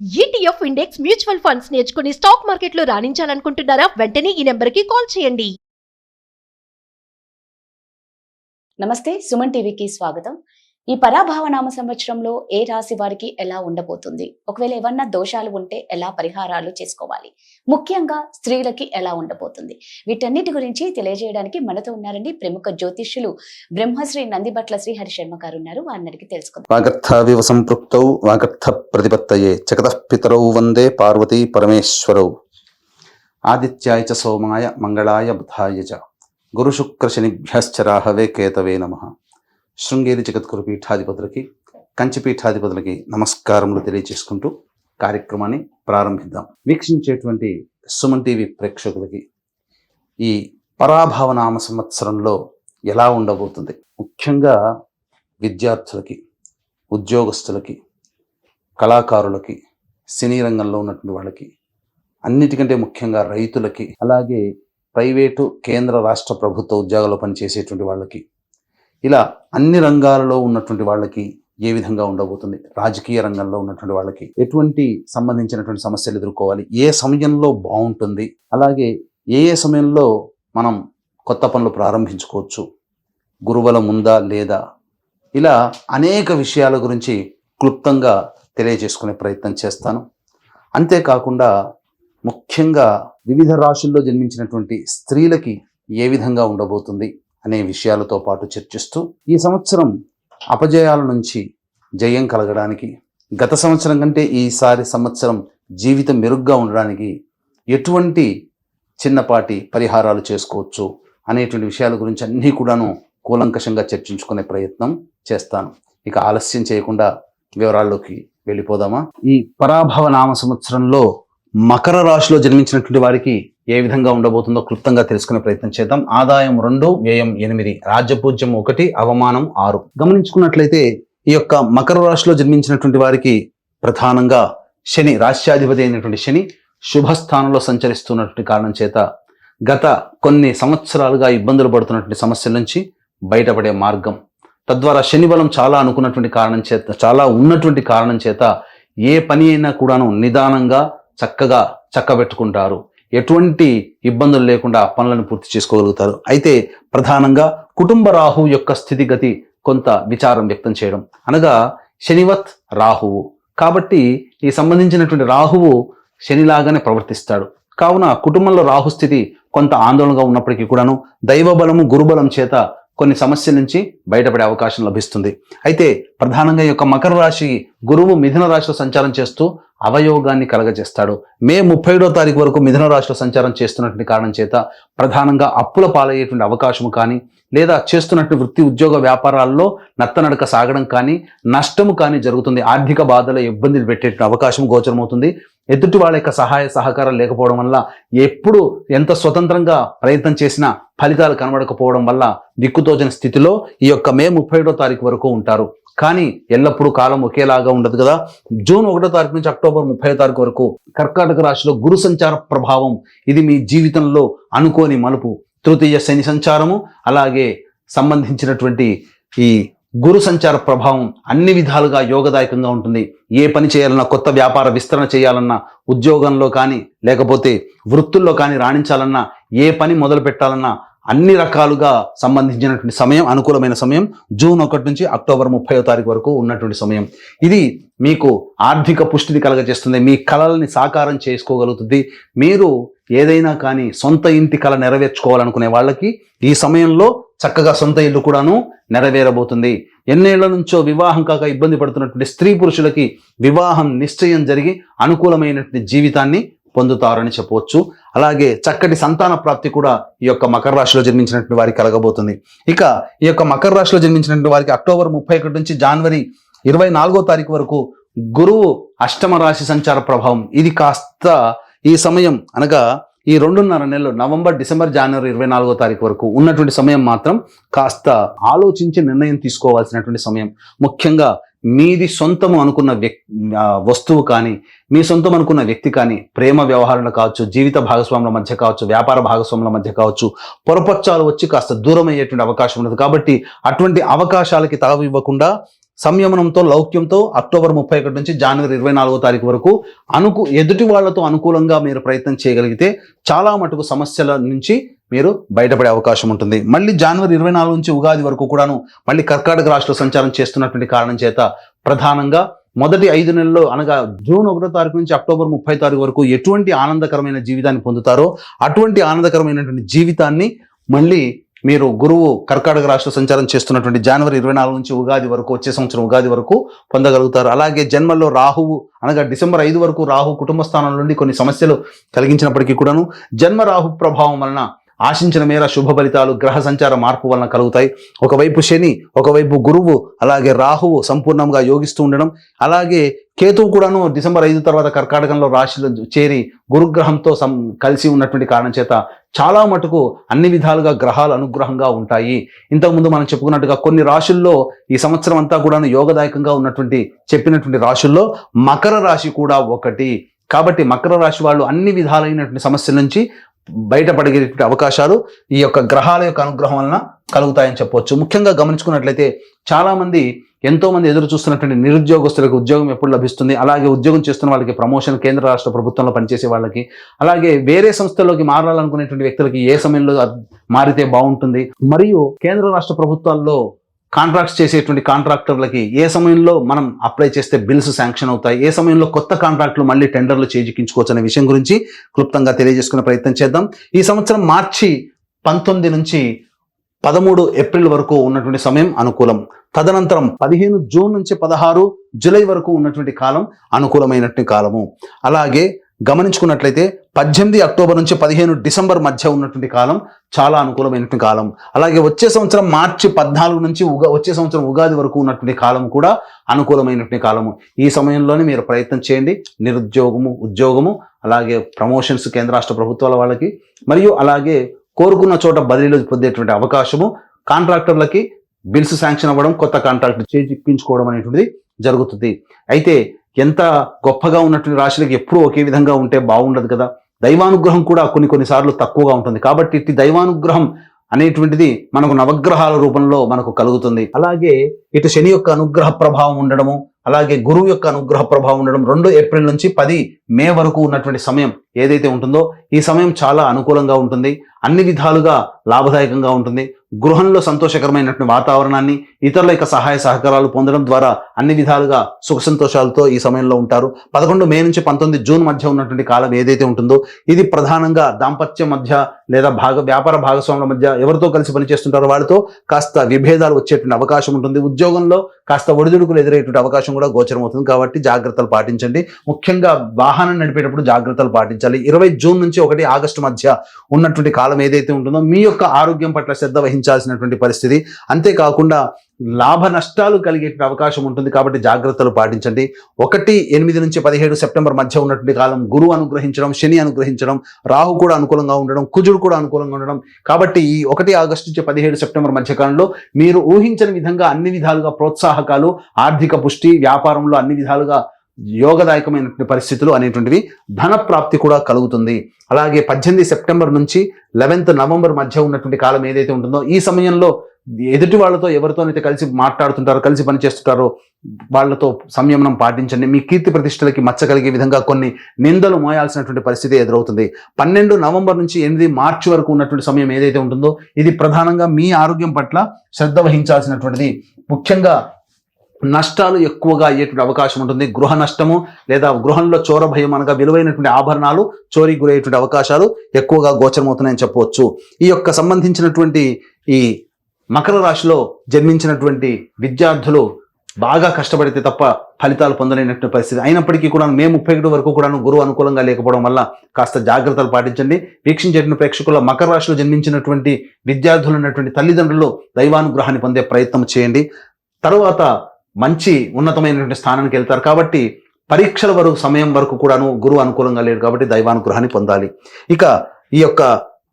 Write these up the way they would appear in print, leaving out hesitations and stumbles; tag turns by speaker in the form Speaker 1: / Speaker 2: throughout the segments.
Speaker 1: ETF index mutual funds నేర్చుకుని stock మార్కెట్లో రాణించాలనుకుంటున్నారా? వెంటనే ఈ నెంబర్కి కాల్ చేయండి.
Speaker 2: నమస్తే, సుమన్ టీవీకి స్వాగతం. ఈ పరాభవనామ సంవత్సరంలో ఏ రాశి వారికి ఎలా ఉండబోతుంది, ఒకవేళ ఏమన్నా దోషాలు ఉంటే ఎలా పరిహారాలు చేసుకోవాలి, ముఖ్యంగా స్త్రీలకి ఎలా ఉండబోతుంది, వీటన్నిటి గురించి తెలియజేయడానికి మనతో ఉన్నారండి ప్రముఖ జ్యోతిష్యులు బ్రహ్మశ్రీ నందిబట్ల శ్రీహరి శర్మ గారు ఉన్నారు. వారిని తెలుసుకుందాం.
Speaker 3: వాగర్థావివ సంపృక్తౌ వాగర్థ ప్రతిపత్తయే జగతః పితరౌ వందే పార్వతీ పరమేశ్వరౌ. ఆదిత్యాయ చ సోమాయ మంగళాయ బుధాయ చ గురుశుక్ర శనిభ్యశ్చ రాహవే కేతవే నమః. శృంగేరి జగద్గురు పీఠాధిపతులకి, కంచి పీఠాధిపతులకి నమస్కారములు తెలియజేసుకుంటూ కార్యక్రమాన్ని ప్రారంభిద్దాం. వీక్షించేటువంటి సుమన్ టీవీ ప్రేక్షకులకి ఈ పరాభవనామ సంవత్సరంలో ఎలా ఉండబోతుంది, ముఖ్యంగా విద్యార్థులకి, ఉద్యోగస్తులకి, కళాకారులకి, సినీ రంగంలో ఉన్నటువంటి వాళ్ళకి, అన్నిటికంటే ముఖ్యంగా రైతులకి, అలాగే ప్రైవేటు కేంద్ర రాష్ట్ర ప్రభుత్వ ఉద్యోగాల్లో పనిచేసేటువంటి వాళ్ళకి, ఇలా అన్ని రంగాలలో ఉన్నటువంటి వాళ్ళకి ఏ విధంగా ఉండబోతుంది, రాజకీయ రంగంలో ఉన్నటువంటి వాళ్ళకి ఎటువంటి సంబంధించినటువంటి సమస్యలు ఎదుర్కోవాలి, ఏ సమయంలో బాగుంటుంది, అలాగే ఏ సమయంలో మనం కొత్త పనులు ప్రారంభించుకోవచ్చు, గురుబలం ఉందా లేదా, ఇలా అనేక విషయాల గురించి క్లుప్తంగా తెలియజేసుకునే ప్రయత్నం చేస్తాను. అంతేకాకుండా ముఖ్యంగా వివిధ రాశుల్లో జన్మించినటువంటి స్త్రీలకి ఏ విధంగా ఉండబోతుంది అనే విషయాలతో పాటు చర్చిస్తూ ఈ సంవత్సరం అపజయాల నుంచి జయం కలగడానికి, గత సంవత్సరం కంటే ఈసారి సంవత్సరం జీవితం మెరుగ్గా ఉండడానికి ఎటువంటి చిన్నపాటి పరిహారాలు చేసుకోవచ్చు అనేటువంటి విషయాల గురించి అన్నీ కూడాను కూలంకషంగా చర్చించుకునే ప్రయత్నం చేస్తాను. ఇక ఆలస్యం చేయకుండా వివరాల్లోకి వెళ్ళిపోదామా. ఈ పరాభవ నామ సంవత్సరంలో మకర రాశిలో జన్మించినటువంటి వారికి ఏ విధంగా ఉండబోతుందో క్లుప్తంగా తెలుసుకునే ప్రయత్నం చేద్దాం. ఆదాయం 2, వ్యయం 8, రాజ్యపూజ్యం 1, అవమానం 6. గమనించుకున్నట్లయితే ఈ యొక్క మకర రాశిలో జన్మించినటువంటి వారికి ప్రధానంగా శని, రాష్ట్రాధిపతి అయినటువంటి శని శుభస్థానంలో సంచరిస్తున్నటువంటి కారణం చేత గత కొన్ని సంవత్సరాలుగా ఇబ్బందులు పడుతున్నటువంటి సమస్యల నుంచి బయటపడే మార్గం, తద్వారా శని బలం చాలా అనుకున్నటువంటి కారణం చేత, చాలా ఉన్నటువంటి కారణం చేత ఏ పని అయినా కూడాను నిదానంగా చక్కగా చక్కబెట్టుకుంటారు. ఎటువంటి ఇబ్బందులు లేకుండా పనులను పూర్తి చేసుకోగలుగుతారు. అయితే ప్రధానంగా కుటుంబ రాహువు యొక్క స్థితిగతి కొంత విచారం వ్యక్తం చేయడం, అనగా శనివత్ రాహువు కాబట్టి ఈ సంబంధించినటువంటి రాహువు శనిలాగానే ప్రవర్తిస్తాడు. కావున కుటుంబంలో రాహు స్థితి కొంత ఆందోళనగా ఉన్నప్పటికీ కూడాను దైవబలము, గురుబలం చేత కొన్ని సమస్యల నుంచి బయటపడే అవకాశం లభిస్తుంది. అయితే ప్రధానంగా ఈ యొక్క మకర రాశి గురువు మిథున రాశిలో సంచారం చేస్తూ అవయోగాన్ని కలగజేస్తాడు. మే 31వ తారీఖు వరకు మిథున రాశిలో సంచారం చేస్తున్నటువంటి కారణం చేత ప్రధానంగా అప్పుల పాలయ్యేటువంటి అవకాశము కానీ, లేదా చేస్తున్నటువంటి వృత్తి ఉద్యోగ వ్యాపారాల్లో నత్తనడక సాగడం కానీ, నష్టము కానీ జరుగుతుంది. ఆర్థిక బాధలు, ఇబ్బందులు పెట్టేటువంటి అవకాశం గోచరమవుతుంది. ఎదుటి వాళ్ళ యొక్క సహాయ సహకారం లేకపోవడం వల్ల, ఎప్పుడు ఎంత స్వతంత్రంగా ప్రయత్నం చేసినా ఫలితాలు కనబడకపోవడం వల్ల దిక్కుతోచని స్థితిలో ఈ యొక్క మే 31వ తారీఖు వరకు ఉంటారు. కానీ ఎల్లప్పుడూ కాలం ఒకేలాగా ఉండదు కదా. జూన్ 1వ తారీఖు నుంచి అక్టోబర్ 30వ తారీఖు వరకు కర్కాటక రాశిలో గురు సంచార ప్రభావం, ఇది మీ జీవితంలో అనుకోని మలుపు. తృతీయ శని సంచారము, అలాగే సంబంధించినటువంటి ఈ గురు సంచార ప్రభావం అన్ని విధాలుగా యోగదాయకంగా ఉంటుంది. ఏ పని చేయాలన్నా, కొత్త వ్యాపార విస్తరణ చేయాలన్నా, ఉద్యోగంలో కానీ లేకపోతే వృత్తుల్లో కానీ రాణించాలన్నా, ఏ పని మొదలు పెట్టాలన్నా అన్ని రకాలుగా సంబంధించినటువంటి సమయం, అనుకూలమైన సమయం జూన్ 1 నుంచి అక్టోబర్ 30వ తారీఖు వరకు ఉన్నటువంటి సమయం. ఇది మీకు ఆర్థిక పుష్టిని కలగజేస్తుంది, మీ కళల్ని సాకారం చేసుకోగలుగుతుంది. మీరు ఏదైనా కానీ సొంత ఇంటి కళ నెరవేర్చుకోవాలనుకునే వాళ్ళకి ఈ సమయంలో చక్కగా సొంత ఇల్లు కూడాను నెరవేరబోతుంది. ఎన్నేళ్ల నుంచో వివాహం కాక ఇబ్బంది పడుతున్నటువంటి స్త్రీ పురుషులకి వివాహం నిశ్చయం జరిగి అనుకూలమైనటువంటి జీవితాన్ని పొందుతారని చెప్పవచ్చు. అలాగే చక్కటి సంతాన ప్రాప్తి కూడా ఈ యొక్క మకర రాశిలో జన్మించినటువంటి వారికి కలగబోతుంది. ఇక ఈ యొక్క మకర రాశిలో జన్మించినటువంటి వారికి అక్టోబర్ 31 నుంచి జనవరి 24వ తారీఖు వరకు గురువు అష్టమ రాశి సంచార ప్రభావం, ఇది కాస్త ఈ సమయం, అనగా ఈ 2.5 నెలలు నవంబర్, డిసెంబర్, జనవరి 24వ తారీఖు వరకు ఉన్నటువంటి సమయం మాత్రం కాస్త ఆలోచించి నిర్ణయం తీసుకోవాల్సినటువంటి సమయం. ముఖ్యంగా మీది సొంతము అనుకున్న వస్తువు కానీ, మీ సొంతం అనుకున్న వ్యక్తి కానీ, ప్రేమ వ్యవహారాలు కావచ్చు, జీవిత భాగస్వాముల మధ్య కావచ్చు, వ్యాపార భాగస్వాముల మధ్య కావచ్చు, పొరపచ్చాలు వచ్చి కాస్త దూరం అయ్యేటువంటి అవకాశం ఉన్నది. కాబట్టి అటువంటి అవకాశాలకి తావు ఇవ్వకుండా సంయమనంతో లౌక్యంతో అక్టోబర్ 31 నుంచి జనవరి 24వ తారీఖు వరకు ఎదుటి వాళ్లతో అనుకూలంగా మీరు ప్రయత్నం చేయగలిగితే చాలా మటుకు సమస్యల నుంచి మీరు బయటపడే అవకాశం ఉంటుంది. మళ్ళీ జనవరి 24 నుంచి ఉగాది వరకు కూడాను మళ్ళీ కర్కాటక రాశిలో సంచారం చేస్తున్నటువంటి కారణం చేత ప్రధానంగా మొదటి 5 నెలల్లో అనగా జూన్ 1వ తారీఖు నుంచి అక్టోబర్ 30 తారీఖు వరకు ఎటువంటి ఆనందకరమైన జీవితాన్ని పొందుతారో అటువంటి ఆనందకరమైనటువంటి జీవితాన్ని మళ్ళీ మీరు గురువు కర్కాటక రాశిలో సంచారం చేస్తున్నటువంటి జనవరి 24 నుంచి ఉగాది వరకు వచ్చే సంవత్సరం ఉగాది వరకు పొందగలుగుతారు. అలాగే జన్మల్లో రాహువు అనగా డిసెంబర్ 5 వరకు రాహు కుటుంబ స్థానం నుండి కొన్ని సమస్యలు కలిగించినప్పటికీ కూడాను జన్మ రాహు ప్రభావం వలన ఆశించిన మేర శుభ ఫలితాలు గ్రహ సంచార మార్పు వలన కలుగుతాయి. ఒకవైపు శని, ఒకవైపు గురువు, అలాగే రాహువు సంపూర్ణంగా యోగిస్తూ ఉండడం, అలాగే కేతువు కూడాను డిసెంబర్ 5 తర్వాత కర్కాటకంలో రాశిలో చేరి గురుగ్రహంతో కలిసి ఉన్నటువంటి కారణం చేత చాలా మటుకు అన్ని విధాలుగా గ్రహాలు అనుగ్రహంగా ఉంటాయి. ఇంతకుముందు మనం చెప్పుకున్నట్టుగా కొన్ని రాశుల్లో ఈ సంవత్సరం అంతా కూడాను యోగదాయకంగా ఉన్నటువంటి చెప్పినటువంటి రాశుల్లో మకర రాశి కూడా ఒకటి. కాబట్టి మకర రాశి వాళ్ళు అన్ని విధాలైనటువంటి సమస్యల నుంచి బయటపడేటువంటి అవకాశాలు ఈ యొక్క గ్రహాల యొక్క అనుగ్రహం వలన కలుగుతాయని చెప్పవచ్చు. ముఖ్యంగా గమనించుకున్నట్లయితే ఎంతో మంది ఎదురు చూస్తున్నటువంటి నిరుద్యోగస్తులకు ఉద్యోగం ఎప్పుడు లభిస్తుంది, అలాగే ఉద్యోగం చేస్తున్న వాళ్ళకి ప్రమోషన్ కేంద్ర రాష్ట్ర ప్రభుత్వంలో పనిచేసే వాళ్ళకి, అలాగే వేరే సంస్థల్లోకి మారాలనుకునేటువంటి వ్యక్తులకి ఏ సమయంలో మారితే బాగుంటుంది, మరియు కేంద్ర రాష్ట్ర ప్రభుత్వాల్లో కాంట్రాక్ట్స్ చేసేటువంటి కాంట్రాక్టర్లకి ఏ సమయంలో మనం అప్లై చేస్తే బిల్స్ శాంక్షన్ అవుతాయి, ఏ సమయంలో కొత్త కాంట్రాక్టులు మళ్ళీ టెండర్లు చేజిక్కించుకోవచ్చు అనే విషయం గురించి క్లుప్తంగా తెలియజేసుకునే ప్రయత్నం చేద్దాం. ఈ సంవత్సరం మార్చి 19 నుంచి 13 ఏప్రిల్ వరకు ఉన్నటువంటి సమయం అనుకూలం. తదనంతరం 15 జూన్ నుంచి 16 జూలై వరకు ఉన్నటువంటి కాలం అనుకూలమైనటువంటి కాలము. అలాగే గమనించుకున్నట్లయితే 18 అక్టోబర్ నుంచి 15 డిసెంబర్ మధ్య ఉన్నటువంటి కాలం చాలా అనుకూలమైనటువంటి కాలం. అలాగే వచ్చే సంవత్సరం మార్చి 14 నుంచి వచ్చే సంవత్సరం ఉగాది వరకు ఉన్నటువంటి కాలం కూడా అనుకూలమైనటువంటి కాలము. ఈ సమయంలోనే మీరు ప్రయత్నం చేయండి. నిరుద్యోగము, ఉద్యోగము, అలాగే ప్రమోషన్స్ కేంద్ర రాష్ట్ర ప్రభుత్వాల వాళ్ళకి, మరియు అలాగే కోరుకున్న చోట బదిలీలు పొందేటువంటి అవకాశము, కాంట్రాక్టర్లకి బిల్స్ శాంక్షన్ అవ్వడం, కొత్త కాంట్రాక్ట్ చేయించుకోవడం అనేటువంటిది జరుగుతుంది. అయితే ఎంత గొప్పగా ఉన్నటువంటి రాశులకి ఎప్పుడూ ఒకే విధంగా ఉంటే బాగుండదు కదా. దైవానుగ్రహం కూడా కొన్నిసార్లు తక్కువగా ఉంటుంది. కాబట్టి ఇట్టి దైవానుగ్రహం అనేటువంటిది మనకు నవగ్రహాల రూపంలో మనకు కలుగుతుంది. అలాగే ఇటు శని యొక్క అనుగ్రహ ప్రభావం ఉండడము, అలాగే గురువు యొక్క అనుగ్రహ ప్రభావం ఉండడం, 2 ఏప్రిల్ నుంచి 10 మే వరకు ఉన్నటువంటి సమయం ఏదైతే ఉంటుందో ఈ సమయం చాలా అనుకూలంగా ఉంటుంది. అన్ని విధాలుగా లాభదాయకంగా ఉంటుంది. గృహంలో సంతోషకరమైనటువంటి వాతావరణాన్ని, ఇతరుల యొక్క సహాయ సహకారాలు పొందడం ద్వారా అన్ని విధాలుగా సుఖ సంతోషాలతో ఈ సమయంలో ఉంటారు. 11 మే నుంచి 19 జూన్ మధ్య ఉన్నటువంటి కాలం ఏదైతే ఉంటుందో ఇది ప్రధానంగా దాంపత్యం మధ్య లేదా వ్యాపార భాగస్వాముల మధ్య ఎవరితో కలిసి పనిచేస్తుంటారో వాళ్ళతో కాస్త విభేదాలు వచ్చేటువంటి అవకాశం ఉంటుంది. ఉద్యోగంలో కాస్త ఒడిదుడుకులు ఎదురయ్యేటువంటి అవకాశం కూడా గోచరం అవుతుంది. కాబట్టి జాగ్రత్తలు పాటించండి. ముఖ్యంగా వాహనం నడిపేటప్పుడు జాగ్రత్తలు పాటించాలి. 20 జూన్ నుంచి 1 ఆగస్టు మధ్య ఉన్నటువంటి కాలం ఏదైతే ఉంటుందో మీ యొక్క ఆరోగ్యం పట్ల శ్రద్ధ వహించాల్సినటువంటి పరిస్థితి. అంతేకాకుండా లాభ నష్టాలు కలిగే అవకాశం ఉంటుంది. కాబట్టి జాగ్రత్తలు పాటించండి. 1, 8 నుంచి 17 సెప్టెంబర్ మధ్య ఉన్నటువంటి కాలం గురువు అనుగ్రహించడం, శని అనుగ్రహించడం, రాహు కూడా అనుకూలంగా ఉండడం, కుజుడు కూడా అనుకూలంగా ఉండడం. కాబట్టి ఈ 1 ఆగస్టు నుంచి 17 సెప్టెంబర్ మధ్య కాలంలో మీరు ఊహించని విధంగా అన్ని విధాలుగా ప్రోత్సాహకాలు, ఆర్థిక పుష్టి, వ్యాపారంలో అన్ని విధాలుగా యోగదాయకమైనటువంటి పరిస్థితులు అనేటువంటివి, ధన ప్రాప్తి కూడా కలుగుతుంది. అలాగే 18 సెప్టెంబర్ నుంచి 11 నవంబర్ మధ్య ఉన్నటువంటి కాలం ఏదైతే ఉంటుందో ఈ సమయంలో ఎదుటి వాళ్ళతో ఎవరితోనైతే కలిసి మాట్లాడుతుంటారో, కలిసి పనిచేస్తుంటారో వాళ్లతో సంయమనం పాటించండి. మీ కీర్తి ప్రతిష్టలకి మచ్చ కలిగే విధంగా కొన్ని నిందలు మోయాల్సినటువంటి పరిస్థితి ఎదురవుతుంది. 12 నవంబర్ నుంచి 8 మార్చి వరకు ఉన్నటువంటి సమయం ఏదైతే ఉంటుందో ఇది ప్రధానంగా మీ ఆరోగ్యం పట్ల శ్రద్ధ వహించాల్సినటువంటిది. ముఖ్యంగా నష్టాలు ఎక్కువగా అయ్యేటువంటి అవకాశం ఉంటుంది. గృహ నష్టము లేదా గృహంలో చోర భయం అనగా విలువైనటువంటి ఆభరణాలు చోరీ గురయ్యేటువంటి అవకాశాలు ఎక్కువగా గోచరమవుతున్నాయని చెప్పవచ్చు. ఈ యొక్క సంబంధించినటువంటి ఈ మకర రాశిలో జన్మించినటువంటి విద్యార్థులు బాగా కష్టపడితే తప్ప ఫలితాలు పొందలేనటువంటి పరిస్థితి. అయినప్పటికీ కూడా మే 31 వరకు కూడా గురువు అనుకూలంగా లేకపోవడం వల్ల కాస్త జాగ్రత్తలు పాటించండి. వీక్షించేటువంటి ప్రేక్షకుల మకర రాశిలో జన్మించినటువంటి విద్యార్థులు ఉన్నటువంటి తల్లిదండ్రులు దైవానుగ్రహాన్ని పొందే ప్రయత్నం చేయండి. తరువాత మంచి ఉన్నతమైనటువంటి స్థానానికి వెళ్తారు. కాబట్టి పరీక్షల వరకు సమయం వరకు కూడాను గురువు అనుకూలంగా లేడు. కాబట్టి దైవానుగ్రహాన్ని పొందాలి. ఇక ఈ యొక్క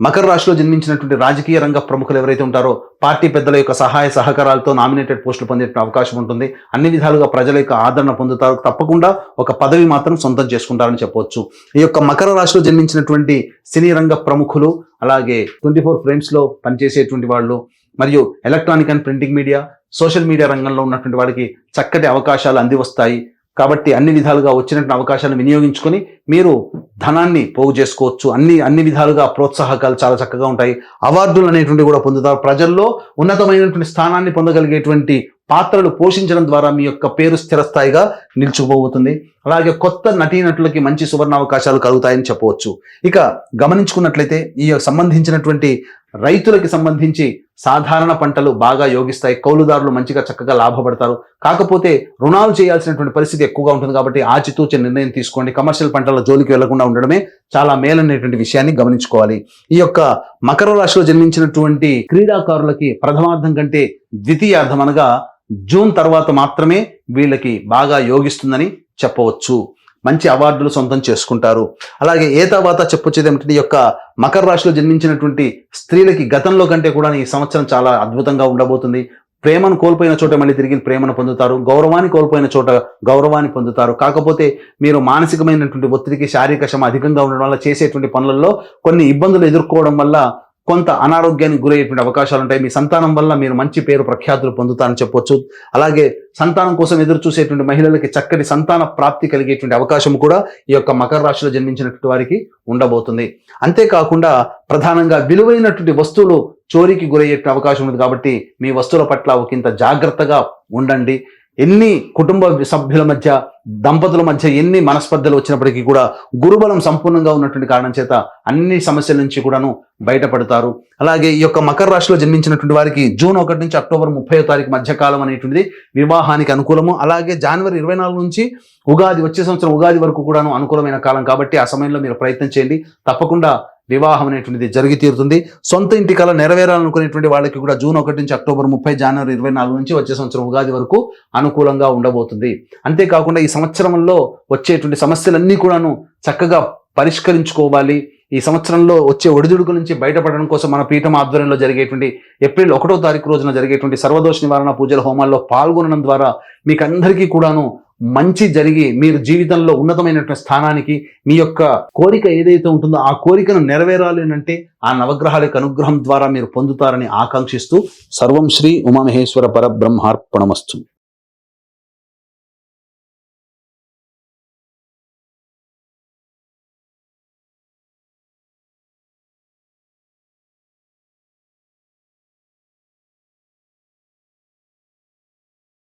Speaker 3: మకర రాశిలో జన్మించినటువంటి రాజకీయ రంగ ప్రముఖులు ఎవరైతే ఉంటారో పార్టీ పెద్దల యొక్క సహాయ సహకారాలతో నామినేటెడ్ పోస్టులు పొందే అవకాశం ఉంటుంది. అన్ని విధాలుగా ప్రజల యొక్క ఆదరణ పొందుతారు. తప్పకుండా ఒక పదవి మాత్రం సొంతం చేసుకుంటారని చెప్పవచ్చు. ఈ యొక్క మకర రాశిలో జన్మించినటువంటి సినీ రంగ ప్రముఖులు, అలాగే 24 ఫ్రేమ్స్ లో పనిచేసేటువంటి వాళ్ళు, మరియు electronic and printing media, social media రంగంలో ఉన్నటువంటి వాడికి చక్కటి అవకాశాలు అంది వస్తాయి. కాబట్టి అన్ని విధాలుగా వచ్చినటువంటి అవకాశాలను వినియోగించుకొని మీరు ధనాన్ని పోగు చేసుకోవచ్చు. అన్ని విధాలుగా ప్రోత్సాహకాలు చాలా చక్కగా ఉంటాయి. అవార్డులు అనేటువంటి కూడా పొందుతారు. ప్రజల్లో ఉన్నతమైనటువంటి స్థానాన్ని పొందగలిగేటువంటి పాత్రలు పోషించడం ద్వారా మీ యొక్క పేరు స్థిరస్థాయిగా నిలిచిపోబోతుంది. అలాగే కొత్త నటీనటులకి మంచి సువర్ణ అవకాశాలు కలుగుతాయని చెప్పవచ్చు. ఇక గమనించుకున్నట్లయితే ఈ సంబంధించినటువంటి రైతులకి సంబంధించి సాధారణ పంటలు బాగా యోగిస్తాయి. కౌలుదారులు మంచిగా చక్కగా లాభపడతారు. కాకపోతే రుణాలు చేయాల్సినటువంటి పరిస్థితి ఎక్కువగా ఉంటుంది. కాబట్టి ఆచితూచి నిర్ణయం తీసుకోండి. కమర్షియల్ పంటల జోలికి వెళ్లకుండా ఉండడమే చాలా మేలనేటువంటి విషయాన్ని గమనించుకోవాలి. ఈ యొక్క మకర రాశిలో జన్మించినటువంటి క్రీడాకారులకి ప్రథమార్థం కంటే ద్వితీయార్థం అనగా జూన్ తర్వాత మాత్రమే వీళ్ళకి బాగా యోగిస్తుందని చెప్పవచ్చు. మంచి అవార్డులు సొంతం చేసుకుంటారు. అలాగే తర్వాత చెప్పొచ్చేది ఏమిటంటే ఈ యొక్క మకర రాశిలో జన్మించినటువంటి స్త్రీలకి గతంలో కంటే కూడా ఈ సంవత్సరం చాలా అద్భుతంగా ఉండబోతుంది. ప్రేమను కోల్పోయిన చోట మళ్ళీ తిరిగి ప్రేమను పొందుతారు. గౌరవాన్ని కోల్పోయిన చోట గౌరవాన్ని పొందుతారు. కాకపోతే మీరు మానసికమైనటువంటి ఒత్తిడికి శారీరక శ్రమ అధికంగా ఉండడం వల్ల చేసేటువంటి పనులలో కొన్ని ఇబ్బందులు ఎదుర్కోవడం వల్ల కొంత అనారోగ్యానికి గురయ్యేటువంటి అవకాశాలు ఉంటాయి. మీ సంతానం వల్ల మీరు మంచి పేరు ప్రఖ్యాతులు పొందుతారని చెప్పొచ్చు. అలాగే సంతానం కోసం ఎదురు చూసేటువంటి మహిళలకి చక్కటి సంతాన ప్రాప్తి కలిగేటువంటి అవకాశం కూడా ఈ యొక్క మకర రాశిలో జన్మించినటువంటి వారికి ఉండబోతుంది. అంతేకాకుండా ప్రధానంగా విలువైనటువంటి వస్తువులు చోరీకి గురయ్యే అవకాశం ఉంది. కాబట్టి మీ వస్తువుల పట్ల ఒకంత జాగ్రత్తగా ఉండండి. ఎన్ని కుటుంబ సభ్యుల మధ్య దంపతుల మధ్య ఎన్ని మనస్పర్ధలు వచ్చినప్పటికీ కూడా గురుబలం సంపూర్ణంగా ఉన్నటువంటి కారణం చేత అన్ని సమస్యల నుంచి కూడాను బయటపడతారు. అలాగే ఈ యొక్క మకర రాశిలో జన్మించినటువంటి వారికి జూన్ 1 నుంచి అక్టోబర్ 30వ తారీఖు మధ్యకాలం అనేటువంటిది వివాహానికి అనుకూలము. అలాగే జనవరి 24 నుంచి వచ్చే సంవత్సరం ఉగాది వరకు కూడాను అనుకూలమైన కాలం. కాబట్టి ఆ సమయంలో మీరు ప్రయత్నం చేయండి. తప్పకుండా వివాహం అనేటువంటిది జరిగి తీరుతుంది. సొంత ఇంటి కల నెరవేరాలనుకునేటువంటి వాళ్ళకి కూడా జూన్ 1 నుంచి అక్టోబర్ 30, జనవరి 24 నుంచి వచ్చే సంవత్సరం ఉగాది వరకు అనుకూలంగా ఉండబోతుంది. అంతేకాకుండా ఈ సంవత్సరంలో వచ్చేటువంటి సమస్యలన్నీ కూడాను చక్కగా పరిష్కరించుకోవాలి. ఈ సంవత్సరంలో వచ్చే ఒడిదుడుకుల నుంచి బయటపడడం కోసం మన పీఠం ఆధ్వర్యంలో జరిగేటువంటి ఏప్రిల్ 1వ తారీఖు రోజున జరిగేటువంటి సర్వదోష నివారణ పూజల హోమాల్లో పాల్గొనడం ద్వారా మీకు అందరికీ కూడాను మంచి జరిగి మీరు జీవితంలో ఉన్నతమైనటువంటి స్థానానికి మీ యొక్క కోరిక ఏదైతే ఉంటుందో ఆ కోరికను నెరవేరాలి అంటే ఆ నవగ్రహాల యొక్క అనుగ్రహం ద్వారా మీరు పొందుతారని ఆకాంక్షిస్తూ సర్వం శ్రీ ఉమామహేశ్వర పరబ్రహ్మార్పణమస్తు.